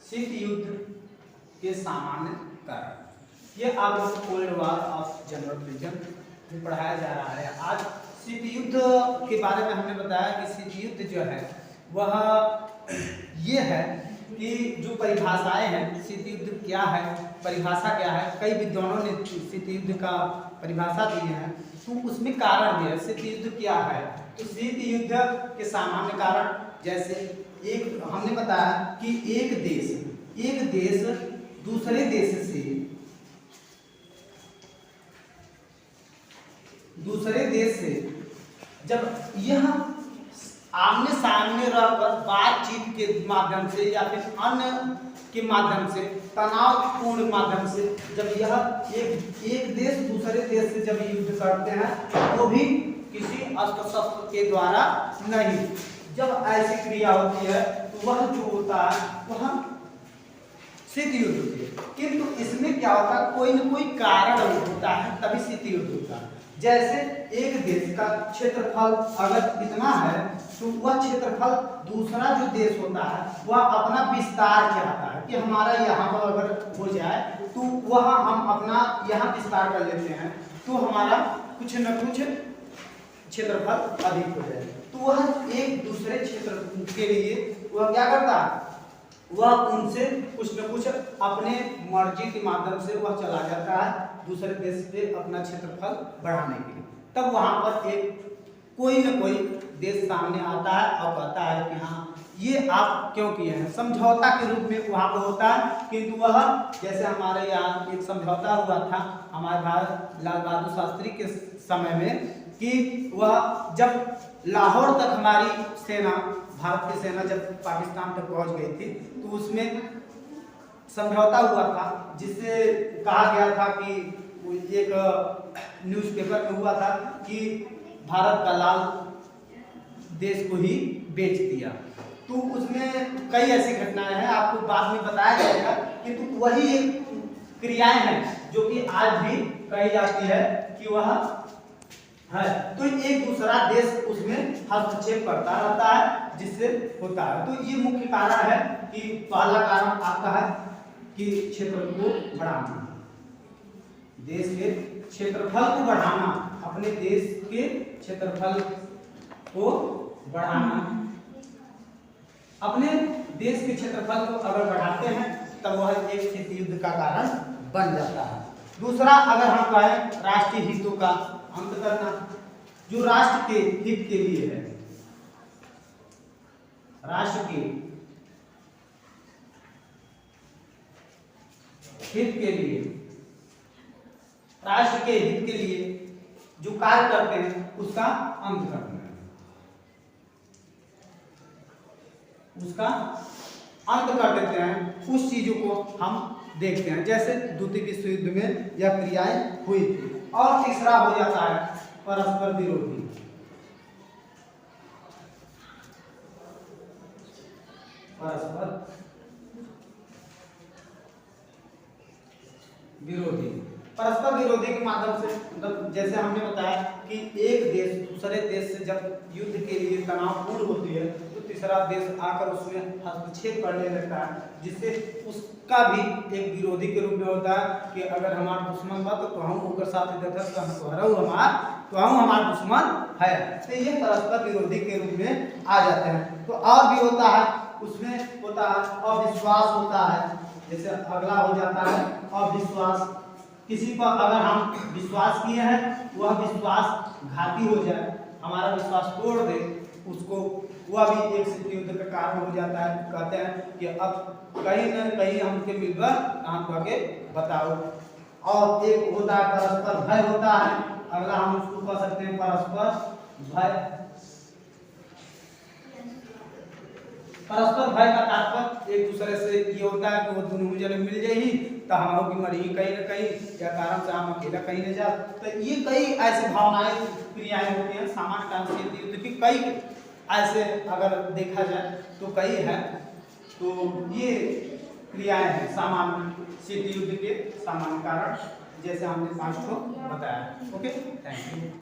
शीत युद्ध के सामान्य कारण। ये आप लोग cold war of general prison में पढ़ाया जा रहा है। आज शीत युद्ध के बारे में हमने बताया कि शीत युद्ध जो है वह ये है कि जो परिभाषाएं हैं शीत युद्ध क्या है, परिभाषा क्या है, कई विद्वानों ने शीत युद्ध का परिभाषा दी है। तो उसमें कारण भी है शीत युद्ध क्या है। तो शीत युद्ध के सामान्य कारण जैसे एक हमने बताया कि एक देश दूसरे देश से जब यह आमने सामने रहकर बातचीत के माध्यम से या फिर अन्य के माध्यम से तनावपूर्ण माध्यम से जब यह एक देश दूसरे देश से जब युद्ध करते हैं वो भी किसी अस्त्र शस्त्र के द्वारा नहीं, जब ऐसी क्रिया होती है तो वह जो होता है वह शीत युद्ध होती है। किंतु इसमें क्या होता है, कोई न कोई कारण होता है तभी शीत युद्ध होता है। जैसे एक देश का क्षेत्रफल अगर इतना है तो वह क्षेत्रफल दूसरा जो देश होता है वह अपना विस्तार चाहता है कि हमारा यहाँ पर अगर हो जाए तो वह हम अपना यहाँ विस्तार कर लेते हैं तो हमारा कुछ न कुछ क्षेत्रफल अधिक हो जाए। तो वह एक दूसरे क्षेत्र के लिए वह क्या करता है, वह उनसे कुछ न कुछ अपने मर्जी के माध्यम से वह चला जाता है दूसरे देश पे अपना क्षेत्रफल बढ़ाने के लिए। तब वहां पर एक कोई न कोई देश सामने आता है और कहता है कि हाँ ये आप क्यों किए हैं, समझौता के रूप में वहां पर होता है। किंतु वह जैसे हमारे यहाँ एक समझौता हुआ था हमारे भारत लाल बहादुर शास्त्री के समय में कि वह जब लाहौर तक हमारी सेना, भारत की सेना जब पाकिस्तान तक पहुंच गई थी तो उसमें समझौता हुआ था जिससे कहा गया था कि एक न्यूज़पेपर में हुआ था कि भारत का लाल देश को ही बेच दिया। तो उसमें कई ऐसी घटनाएं हैं, आपको बाद में बताया जाएगा। किंतु वही एक क्रियाएं हैं जो कि आज भी कही जाती है कि वह है। तो एक दूसरा देश उसमें हस्तक्षेप करता रहता है जिससे होता है। तो ये मुख्य कारण है कि पहला कारण आपका है कि क्षेत्र को बढ़ाना, देश के क्षेत्रफल को बढ़ाना, अपने देश के क्षेत्रफल को बढ़ाना। अपने देश के क्षेत्रफल को अगर बढ़ाते हैं तब वह एक शीत युद्ध का कारण बन जाता है। दूसरा अगर हम कहें राष्ट्रीय हितों का अंत करना, जो राष्ट्र के हित के लिए है, राष्ट्र के हित के लिए, राष्ट्र के हित के लिए जो कार्य करते हैं उसका अंत करना है, उसका अंत कर देते हैं। उस चीजों को हम देखते हैं जैसे द्वितीय विश्व युद्ध में यह क्रियाएं हुई थी। और तीसरा हो जाता है परस्पर विरोधी, परस्पर विरोधी। परस्पर विरोधी के माध्यम से मतलब जैसे हमने बताया कि एक देश दूसरे देश से जब युद्ध के लिए तनावपूर्ण होती है तो तीसरा देश आकर उसमें हस्तक्षेप करने लगता है जिससे उसका भी एक विरोधी के रूप में होता है कि अगर हमारा दुश्मन बा तो हम ओकर साथ तो हम हमारा दुश्मन है। तो ये परस्पर विरोधी के रूप में आ जाते हैं। तो और भी होता है, उसमें होता है अविश्वास होता है। जैसे अगला हो जाता है अविश्वास, किसी पर अगर हम विश्वास किए हैं वह विश्वास घाती हो जाए, हमारा विश्वास तोड़ दे उसको, वह भी एक शीत युद्ध का कारण हो जाता है। कहते हैं कि अब कहीं न कहीं हमके मिलकर काम करके बताओ। और एक होता है परस्पर भय होता है, अगला हम उसको कह सकते हैं परस्पर भय। परस्पर भय का तात्पर्य एक दूसरे से ये होता है कि वो दोनों जने मिल जाए तो हम होगी मरी कहीं न कहीं या कारण से हम अकेला कहीं न जा। तो ये कई ऐसे भावनाएं क्रियाएं होती हैं सामान्य कारण से युद्ध की, कई ऐसे अगर देखा जाए तो कई है। तो ये क्रियाएं हैं सामान्य शीत युद्ध के सामान्य कारण, जैसे हमने 5 को बताया। Okay, thank you.